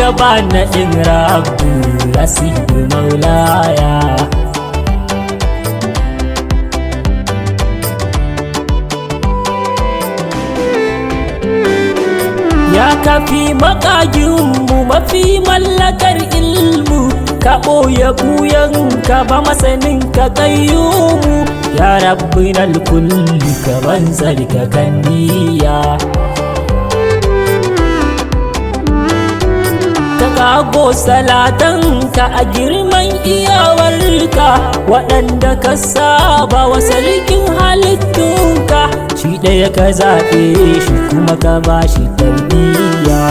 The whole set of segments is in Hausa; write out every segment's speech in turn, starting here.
gaba na ɗin rabu rasidu maulaya. Ya kafi makajinmu mafi mallakar ilmu, ka ɓoye buyanka ba masanin ka kayyumu. Ya rabbinal kulli ka ban tsarkakan niyya, ka kago salatanka a girman iyawarka, waɗanda ka saba wa sarkin halittunka. Shi ɗaya ka zaɓe shi kuma ka ba shi tarbiyya.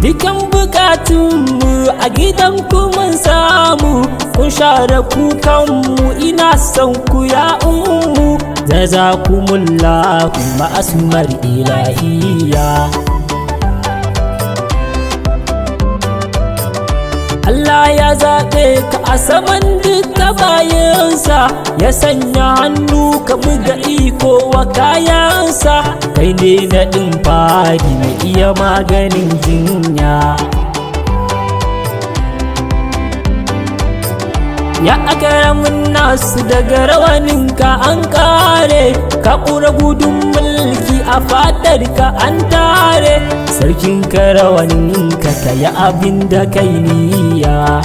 Dukan bukatunmu a gidanku mun samu, kun share kukanmu, ina son ku ya ummu. Jazakumullahu ma'asumar ilahiyya. Allah ya zaɓe ka a saman duka bayansa, ya sanya hannu ka buga iko wa kayansa. Kai ne na ɗin fari mai iya maganin jinya. Ya akaramin nasu daga rawaninka an kare, ka ƙura gudun mulki a fadarka an tare. Sarkin ka rawaninka ka yi abin da kai niyya.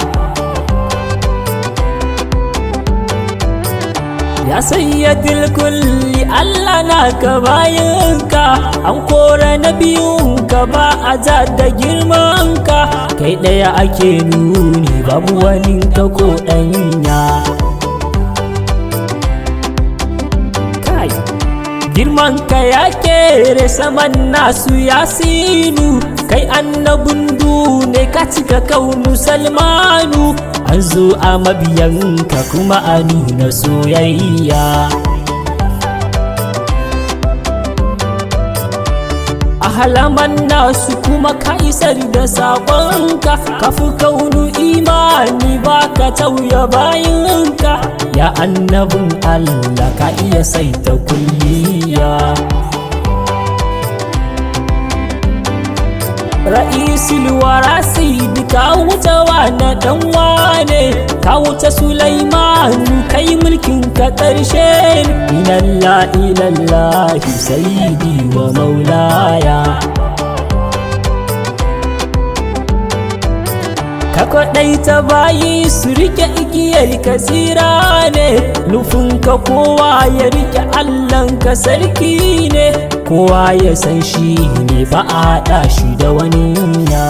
Ya sayyadil kulli Allah na ka bayanka, an kora na biyunka ba a ja da girmanka. Kai ɗaya ake nuni babu wani ka ko ɗanya. Kai girmanka ya kere saman nasu ya sinu, kai annabin ne ka cika kaunu Salmanu. An zo a mabiyanka kuma a nuna soyayya. A halaman nasu kuma ka isar da saƙonka, ka fi kaunu imani ba ka tauya bayanka. Ya annabin Allah ka iya saita kulliya. Ra'isul wara sayyidi ka wuce wane dan wane, ka wuce Sulaimanu kai mulkin ka ƙarshe. Ilallah ilallahi sayyidi wa maulaya. Ka kwaɗaita bayi su rike igiyar ka tsira ne, nufinka kowa ya rike Allahnka sarki ne. Kowa ya san shi ne ba a haɗa shi da wani ya.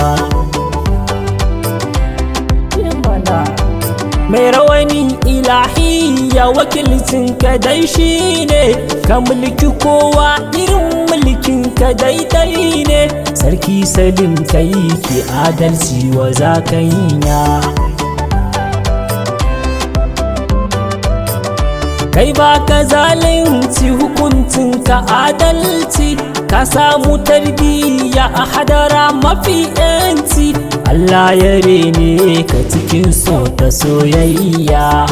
Mai rawanin ilahiya wakilcinka dai shi ne, ka mulki kowa irin mulkinka daidai ne. Sarki Salim kai ke adalci wa zakanya. Kai ba ka zalunci hukuncinka adalci, ka samu tarbiyya a hadara mafi yanci. Allah ya rene ka cikin so da soyayya.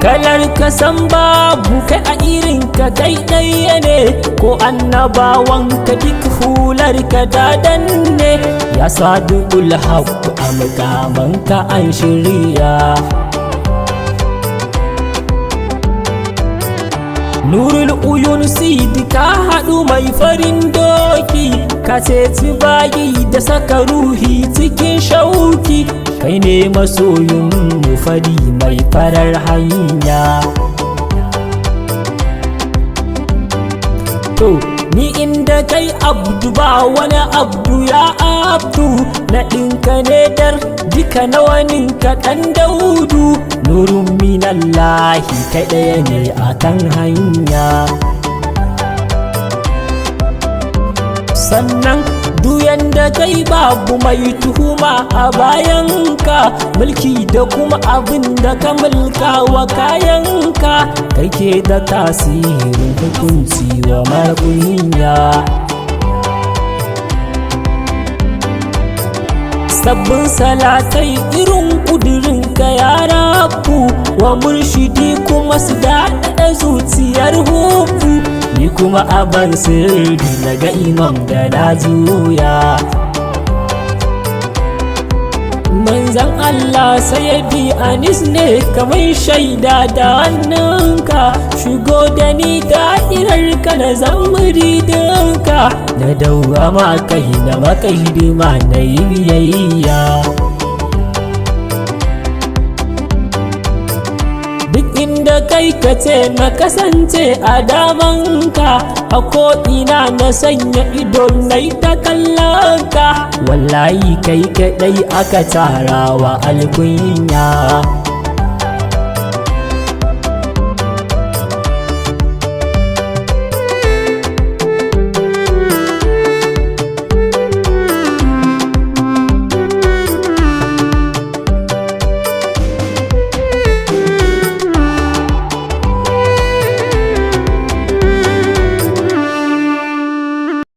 Kalar ka san babu kai a irin ka kai ɗaya ne, ko annabawanka duk hular ka dadanne. Ya sadiqul haqq a mukamanka an shirya. Nurul uyun sidi ka haɗu mai farin doki, ka ceci bayi da saka ruhi cikin shauki. Kai ne masoyin mu fari mai farar hanya. To ni inda kai abdu ba wani abdu ya abdu, na ɗinka ne dar duka na waninka ɗan Daudu. Nurun minallahi kai ɗaya ne a kan hanya. Sannan duyan da kai babu mai tuhuma a bayanka, mulki da kuma abin da ka mulka wa kayanka. Kai ke da tasirin hukunci wa markunya. Sabbin salatai irin ƙudurinka ya rabu, wa murshidi kuma su daɗaɗa zuciyar hubbu, ni kuma aban sirri na ga imam da na juya. Manzan Allah sayyidi Anis ne kamar shaida da hannunka, shigo da ni da'irar ka na zan muridinka, na dawwama kai na maka hidima na yi biyayya. Duk inda kai ka ce na kasance a damanka, a ko'ina na sanya ido na yi ta kallonka, wallahi kai kaɗai aka tarawa alkunya.